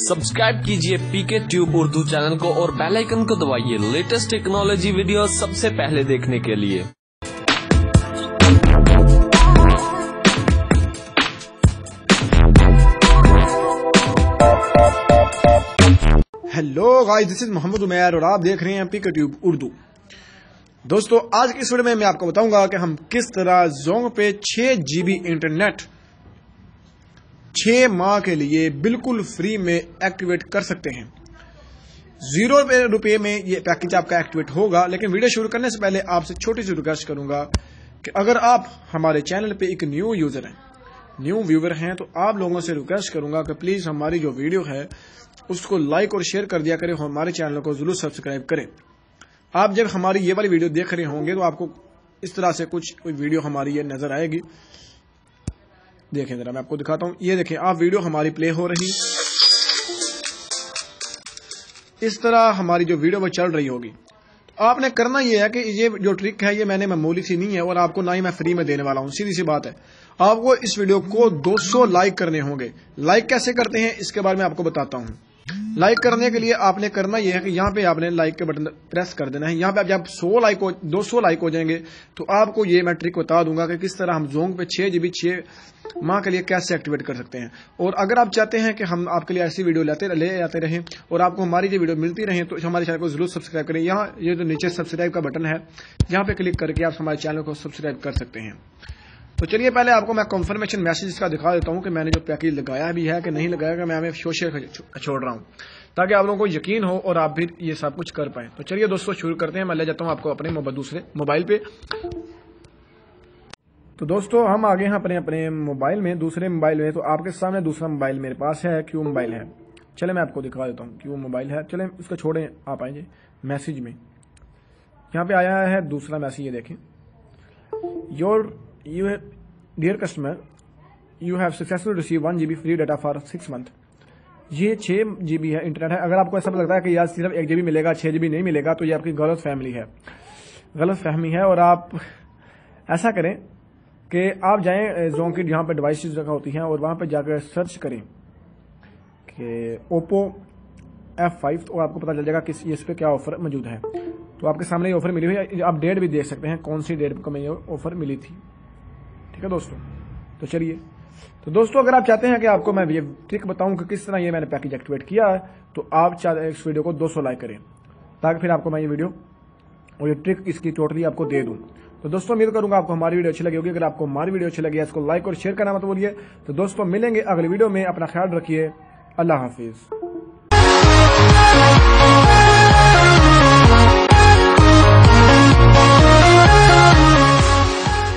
Subscribe कीजिए पीके tube Urdu channel को और बेल आइकन को दबाइए लेटेस्ट टेक्नोलॉजी वीडियो सबसे पहले देखने के लिए। Hello guys, this is Mohammad Umair और आप देख रहे हैं पीके ट्यूब उर्दू। दोस्तों, आज की इस वीडियो में मैं आपको बताऊंगा कि हम किस तरह जोंग पे 6 GB इंटरनेट 6 माह के लिए बिल्कुल फ्री में एक्टिवेट कर सकते हैं। 0 रुपये में ये पैकेज आपका एक्टिवेट होगा। लेकिन वीडियो शुरू करने से पहले आपसे छोटी सी रिक्वेस्ट करूंगा कि अगर आप हमारे चैनल पे एक न्यू यूजर हैं, न्यू व्यूवर हैं, तो आप लोगों से रिक्वेस्ट करूंगा कि प्लीज हमारी जो वीडियो है उसको लाइक और शेयर कर दिया करें, हमारे चैनल को जरूर सब्सक्राइब करें। आप जब हमारी ये वाली वीडियो देख रहे होंगे तो आपको इस तरह से कुछ वीडियो हमारी ये नजर आएगी। देखें जरा, मैं आपको दिखाता हूं। ये देखें आप, वीडियो हमारी प्ले हो रही, इस तरह हमारी जो वीडियो वो चल रही होगी। तो आपने करना ये है कि ये जो ट्रिक है ये मैंने मामूली सी नहीं है और आपको ना ही मैं फ्री में देने वाला हूं। सीधी सी बात है, आपको इस वीडियो को 200 लाइक करने होंगे। लाइक कैसे करते हैं इसके बारे में आपको बताता हूं। लाइक करने के लिए आपने करना यह है कि यहाँ पे आपने लाइक के बटन प्रेस कर देना है। यहाँ पे जब 200 लाइक हो जाएंगे तो आपको ये मैं ट्रिक बता दूंगा कि किस तरह हम जोंग पे 6 GB 6 माह के लिए कैसे एक्टिवेट कर सकते हैं। और अगर आप चाहते हैं कि हम आपके लिए ऐसी वीडियो ले आते रहें और आपको हमारी ये वीडियो मिलती रहे तो हमारे चैनल को जरूर सब्सक्राइब करें। यहाँ ये जो नीचे सब्सक्राइब का बटन है, यहाँ पे क्लिक करके आप हमारे चैनल को सब्सक्राइब कर सकते हैं। तो चलिए पहले आपको मैं कंफर्मेशन मैसेज इसका दिखा देता हूं कि मैंने जो पैकेज लगाया भी है कि नहीं लगाया, कि मैं सोशल छोड़ रहा हूं, ताकि आप लोगों को यकीन हो और आप भी ये सब कुछ कर पाए। तो चलिए दोस्तों शुरू करते हैं। मैं ले जाता हूं आपको अपने दूसरे मोबाइल पे। तो दोस्तों हम आगे हैं अपने मोबाइल में, दूसरे मोबाइल में। तो आपके सामने दूसरा मोबाइल मेरे पास है, क्यू मोबाइल है। चले मैं आपको दिखा देता हूँ, क्यू मोबाइल है। चले इसको छोड़ें, आप आएंगे मैसेज में। यहाँ पे आया है दूसरा मैसेज, ये देखें। Dear customer, you have successfully receive 1 GB free data for 6 month. ये 6 GB है इंटरनेट है। अगर आपको ऐसा लगता है कि यार सिर्फ 1 GB मिलेगा, 6 GB नहीं मिलेगा, तो ये आपकी गलत फहमी है। और आप ऐसा करें कि आप जाएं जोंग की जहाँ पे डिवाइसेस रखा होती हैं और वहाँ पे जाकर सर्च करें कि ओप्पो F5, तो आपको पता चल जाएगा कि इस पे क्या ऑफर मौजूद है। तो आपके सामने ये ऑफर मिली हुई है। आप डेट भी देख सकते हैं कौन सी डेट को मैं ये ऑफर मिली थी। ठीक है दोस्तों, तो चलिए। तो दोस्तों अगर आप चाहते हैं कि आपको मैं ये ट्रिक बताऊं कि किस तरह ये मैंने पैकेज एक्टिवेट किया है, तो आप इस वीडियो को 200 लाइक करें, ताकि फिर आपको मैं ये वीडियो और ये ट्रिक इसकी टोटली आपको दे दूं। तो दोस्तों उम्मीद करूंगा आपको हमारी वीडियो अच्छी लगी होगी। अगर आपको हमारी वीडियो अच्छी लगी है इसको लाइक और शेयर करना मत भूलिए। तो दोस्तों मिलेंगे अगली वीडियो में, अपना ख्याल रखिए। अल्लाह हाफिज।